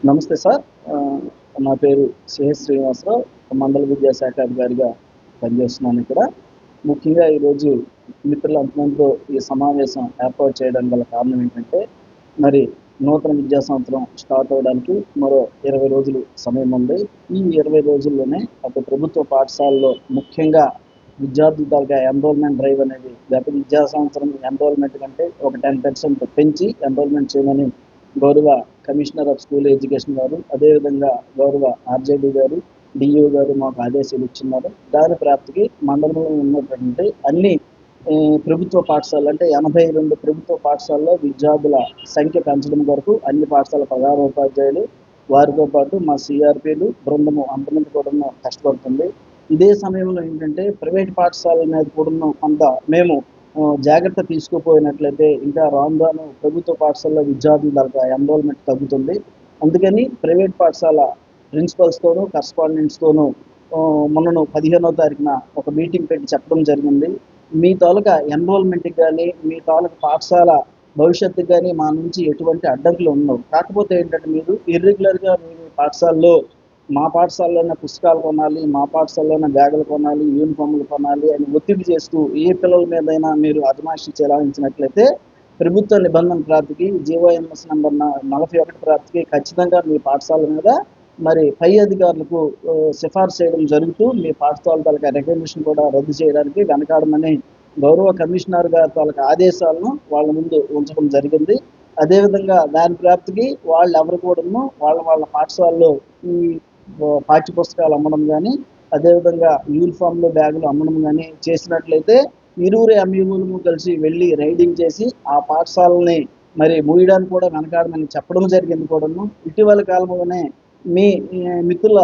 నమస్తే సార్. నా పేరు సిహెచ్ శ్రీనివాసరావు. మండల విద్యాశాఖ అధికారిగా పనిచేస్తున్నాను ఇక్కడ. ముఖ్యంగా ఈరోజు మిత్రులందరితో ఈ సమావేశం ఏర్పాటు చేయడం గల కారణం ఏంటంటే, మరి నూతన విద్యా సంవత్సరం స్టార్ట్ అవ్వడానికి మరో 20 రోజులు సమయం ఉంది. ఈ 20 రోజుల్లోనే అటు ప్రభుత్వ పాఠశాలలో ముఖ్యంగా విద్యార్థుల తాలూకా ఎన్రోల్మెంట్ డ్రైవ్ అనేది గత విద్యా సంవత్సరం ఎన్రోల్మెంట్ కంటే ఒక 10% పెంచి ఎన్రోల్మెంట్ చేయమని గౌరవ కమిషనర్ ఆఫ్ స్కూల్ ఎడ్యుకేషన్ గారు, అదేవిధంగా గౌరవ ఆర్జేడీ గారు, డిఈఓ గారు మాకు ఆదేశాలు ఇచ్చున్నారు. దాని ప్రాప్తికి మండలంలో ఉన్నటువంటి అన్ని ప్రభుత్వ పాఠశాలలు అంటే 82 ప్రభుత్వ పాఠశాలలో విద్యార్థుల సంఖ్య పెంచడం కొరకు అన్ని పాఠశాల ప్రధానోపాధ్యాయులు వారితో పాటు మా సిఆర్పీలు బృందము అంతమంది కూడా కష్టపడుతుంది. ఇదే సమయంలో ఏంటంటే ప్రైవేట్ పాఠశాలల మీద కూడా కొంత మేము జాగ్రత్త తీసుకోపోయినట్లయితే ఇంకా రాను రాను ప్రభుత్వ పాఠశాలలో విద్యార్థుల తాలూకా ఎన్రోల్మెంట్ తగ్గుతుంది. అందుకని ప్రైవేట్ పాఠశాల ప్రిన్సిపల్స్తోనూ కరస్పాండెంట్స్తోనూ మొన్న 15వ తారీఖున ఒక మీటింగ్ పెట్టి చెప్పడం జరిగింది. మీ తాలూకా ఎన్రోల్మెంట్కి కానీ మీ తాలూకా పాఠశాల భవిష్యత్తుకు కానీ మా నుంచి ఎటువంటి అడ్డంకులు ఉండవు. కాకపోతే ఏంటంటే మీరు ఇర్రెగ్యులర్గా మీ పాఠశాలలో మా పాఠశాలలోనే పుస్తకాలు కొనాలి, మా పాఠశాలలోనే బ్యాగులు కొనాలి, యూనిఫామ్లు కొనాలి అని ఒత్తిడి చేస్తూ ఏ పిల్లల మీదైనా మీరు అజమాయిషీ చెలాయించినట్లయితే ప్రభుత్వ నిబంధన ప్రాప్తికి జీవోఎంఎస్ నంబర్ 41 ప్రాప్తికి ఖచ్చితంగా మీ పాఠశాల మీద మరి పై అధికారులకు సిఫార్సు చేయడం జరుగుతూ మీ పాఠశాల తాలూకా రికగ్నిషన్ కూడా రద్దు చేయడానికి వెనకాడమని గౌరవ కమిషనర్ గారి తాలూకా ఆదేశాలను వాళ్ళ ముందు ఉంచడం జరిగింది. అదేవిధంగా దాని ప్రాప్తికి వాళ్ళు ఎవరు కూడాను వాళ్ళ పాఠశాలలో ఈ పాఠ్య పుస్తకాలు అమ్మడం కానీ, అదేవిధంగా యూనిఫామ్లు బ్యాగులు అమ్మడం కానీ చేసినట్లయితే ఇరువురు ఎంఈఓలు కలిసి వెళ్ళి రైడింగ్ చేసి ఆ పాఠశాలని మరి మూయడానికి కూడా వెనకాడమని చెప్పడం జరిగింది కూడాను. ఇటీవల కాలంలోనే మీ మిత్రుల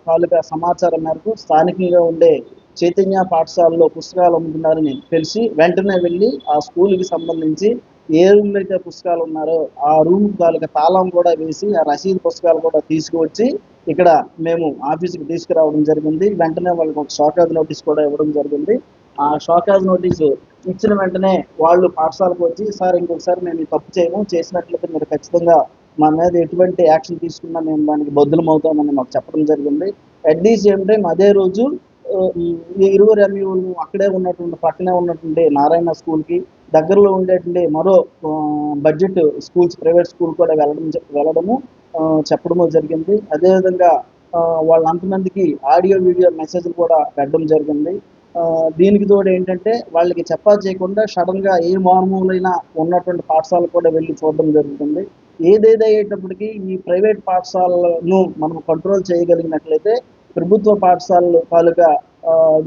తాలూకా సమాచారం మేరకు స్థానికంగా ఉండే చైతన్య పాఠశాలలో పుస్తకాలు అమ్ముతున్నారని తెలిసి వెంటనే వెళ్ళి ఆ స్కూల్కి సంబంధించి ఏ రూమ్లో అయితే పుస్తకాలు ఉన్నారో ఆ రూమ్ తాలూకా తాళం కూడా వేసి ఆ రసీదు పుస్తకాలు కూడా తీసుకువచ్చి ఇక్కడ మేము ఆఫీస్కి తీసుకురావడం జరిగింది. వెంటనే వాళ్ళకి ఒక షాకాజ్ నోటీస్ కూడా ఇవ్వడం జరిగింది. ఆ షాకాజ్ నోటీసు ఇచ్చిన వెంటనే వాళ్ళు పాఠశాలకు వచ్చి సార్ ఇంకొకసారి మేము ఈ తప్పు చేయము, చేసినట్లయితే మీరు ఖచ్చితంగా మా మీద ఎటువంటి యాక్షన్ తీసుకున్నా మేము దానికి బద్దులం అవుతామని మాకు చెప్పడం జరిగింది. అట్ ది సేమ్ టైం అదే రోజు ఈ ఇరువురు ఎంఈఓలు అక్కడే ఉన్నటువంటి పక్కనే ఉన్నటువంటి నారాయణ స్కూల్కి దగ్గరలో ఉండేటువంటి మరో బడ్జెట్ స్కూల్స్ ప్రైవేట్ స్కూల్ కూడా వెళ్ళడము చెప్పడము జరిగింది. అదేవిధంగా వాళ్ళంతమందికి ఆడియో వీడియో మెసేజ్లు కూడా పెట్టడం జరిగింది. దీనికి తోడు ఏంటంటే వాళ్ళకి చెప్పా చేయకుండా సడన్గా ఏ మారుమూలైనా ఉన్నటువంటి పాఠశాలకు కూడా వెళ్ళి చూడడం జరుగుతుంది. ఏదేదయ్యేటప్పటికీ ఈ ప్రైవేట్ పాఠశాలను మనం కంట్రోల్ చేయగలిగినట్లయితే ప్రభుత్వ పాఠశాలలు తాలూకా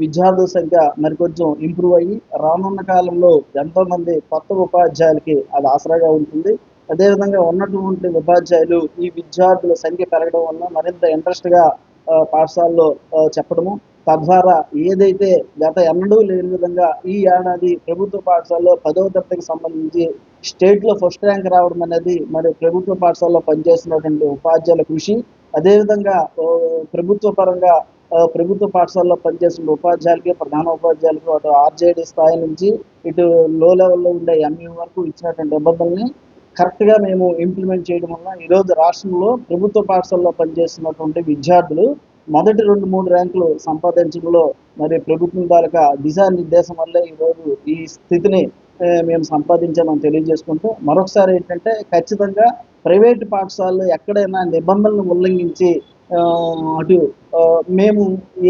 విద్యార్థుల సంఖ్య మరికొంచెం ఇంప్రూవ్ అయ్యి రానున్న కాలంలో ఎంతోమంది కొత్త ఉపాధ్యాయులకి అది ఆసరాగా ఉంటుంది. అదేవిధంగా ఉన్నటువంటి ఉపాధ్యాయులు ఈ విద్యార్థుల సంఖ్య పెరగడం వల్ల మరింత ఇంట్రెస్ట్గా పాఠశాలలో చెప్పడము, తద్వారా ఏదైతే గత ఎన్నడూ లేని విధంగా ఈ ఏడాది ప్రభుత్వ పాఠశాలలో 10వ తరగతికి సంబంధించి స్టేట్లో ఫస్ట్ ర్యాంక్ రావడం అనేది మరి ప్రభుత్వ పాఠశాలలో పనిచేస్తున్నటువంటి ఉపాధ్యాయుల కృషి. అదేవిధంగా ప్రభుత్వ పరంగా ప్రభుత్వ పాఠశాలలో పనిచేస్తున్న ఉపాధ్యాయులకి, ప్రధాన ఉపాధ్యాయులకు అటు ఆర్జేడీ స్థాయి నుంచి ఇటు లో లెవెల్లో ఉండే ఎంఈ వరకు ఇచ్చినటువంటి నిబంధనల్ని కరెక్ట్గా మేము ఇంప్లిమెంట్ చేయడం వల్ల ఈరోజు రాష్ట్రంలో ప్రభుత్వ పాఠశాలలో పనిచేస్తున్నటువంటి విద్యార్థులు మొదటి 2-3 ర్యాంకులు సంపాదించడంలో మరి ప్రభుత్వం తాలూకా దిశానిర్దేశం వల్లే ఈరోజు ఈ స్థితిని మేము సంపాదించామని తెలియజేసుకుంటూ మరొకసారి ఏంటంటే ఖచ్చితంగా ప్రైవేటు పాఠశాలలు ఎక్కడైనా నిబంధనలను ఉల్లంఘించి అటు మేము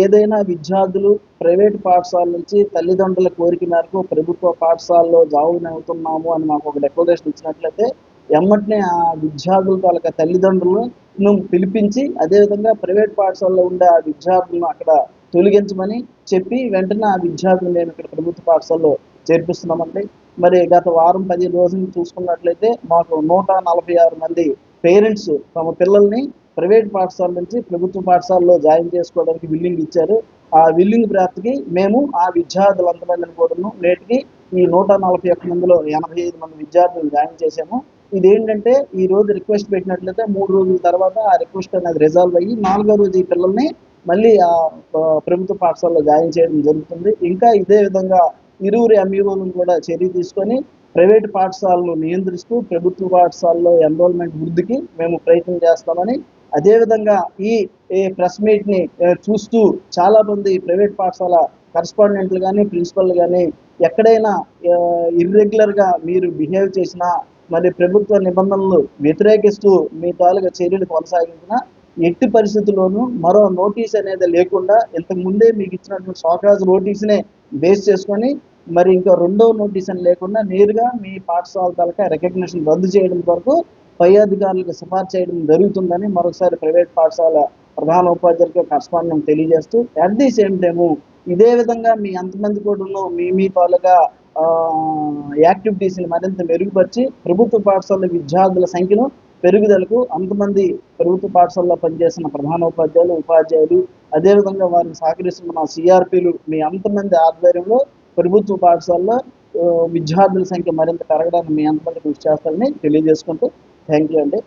ఏదైనా విద్యార్థులు ప్రైవేటు పాఠశాల నుంచి తల్లిదండ్రుల కోరిక మేరకు ప్రభుత్వ పాఠశాలలో జాయిన్ అవుతున్నాము అని మాకు ఒక డిక్లరేషన్ ఇచ్చినట్లయితే ఎమ్మటనే ఆ విద్యార్థుల తాలూకా తల్లిదండ్రులను పిలిపించి అదేవిధంగా ప్రైవేట్ పాఠశాలలో ఉండే ఆ విద్యార్థులను అక్కడ తొలగించమని చెప్పి వెంటనే ఆ విద్యార్థులు మేము ఇక్కడ ప్రభుత్వ పాఠశాలలో చేర్పిస్తున్నామండి. మరి గత వారం 15 రోజులు చూసుకున్నట్లయితే మాకు 146 మంది పేరెంట్స్ తమ పిల్లల్ని ప్రైవేట్ పాఠశాల నుంచి ప్రభుత్వ పాఠశాలలో జాయిన్ చేసుకోవడానికి విల్లింగ్ ఇచ్చారు. ఆ విల్లింగ్ ప్రాప్తికి మేము ఆ విద్యార్థులంతమందిని కూడా నేటికి ఈ 141 మందిలో 85 మంది విద్యార్థులు జాయిన్ చేశాము. ఇదేంటంటే ఈ రోజు రిక్వెస్ట్ పెట్టినట్లయితే 3 రోజుల తర్వాత ఆ రిక్వెస్ట్ అనేది రిజాల్వ్ అయ్యి 4వ రోజు ఈ పిల్లల్ని మళ్ళీ ఆ ప్రభుత్వ పాఠశాలలో జాయిన్ చేయడం జరుగుతుంది. ఇంకా ఇదే విధంగా ఇరువురు ఎంఈఓలను కూడా చర్య తీసుకొని ప్రైవేటు పాఠశాలను నియంత్రిస్తూ ప్రభుత్వ పాఠశాలలో ఎన్రోల్మెంట్ వృద్ధికి మేము ప్రయత్నం చేస్తామని, అదేవిధంగా ఈ ప్రెస్ మీట్ని చూస్తూ చాలామంది ప్రైవేట్ పాఠశాల కరస్పాండెంట్లు కానీ ప్రిన్సిపల్ కానీ ఎక్కడైనా ఇర్రెగ్యులర్గా మీరు బిహేవ్ చేసినా, మరి ప్రభుత్వ నిబంధనలు వ్యతిరేకిస్తూ మీ తాలూకా చర్యలు కొనసాగించిన ఎట్టి పరిస్థితుల్లోనూ మరో నోటీస్ అనేది లేకుండా ఇంతకుముందే మీకు ఇచ్చినటువంటి షోకాజ్ నోటీస్నే బేస్ చేసుకొని మరి ఇంకా రెండో నోటీస్ అని లేకుండా నేరుగా మీ పాఠశాల తాలూకా రికగ్నిషన్ రద్దు చేయడం వరకు పై అధికారులకు సిఫార్సు చేయడం జరుగుతుందని మరొకసారి ప్రైవేట్ పాఠశాల ప్రధాన ఉపాధ్యాయులకు కరస్పాండెంట్ తెలియజేస్తూ, అట్ ది సేమ్ టైము ఇదే విధంగా మీ అంతమంది కూడా మీ తాలూకా యాక్టివిటీస్ని మరింత మెరుగుపరిచి ప్రభుత్వ పాఠశాల విద్యార్థుల సంఖ్యను పెరుగుదలకు అంతమంది ప్రభుత్వ పాఠశాలలో పనిచేసిన ప్రధానోపాధ్యాయులు, ఉపాధ్యాయులు, అదేవిధంగా వారిని సహకరిస్తున్న మా సిఆర్పీలు మీ అంతమంది ఆధ్వర్యంలో ప్రభుత్వ పాఠశాలలో విద్యార్థుల సంఖ్య మరింత పెరగడానికి మీ అంతమంది కృషి చేస్తారని తెలియజేసుకుంటూ థ్యాంక్ యూ అండి.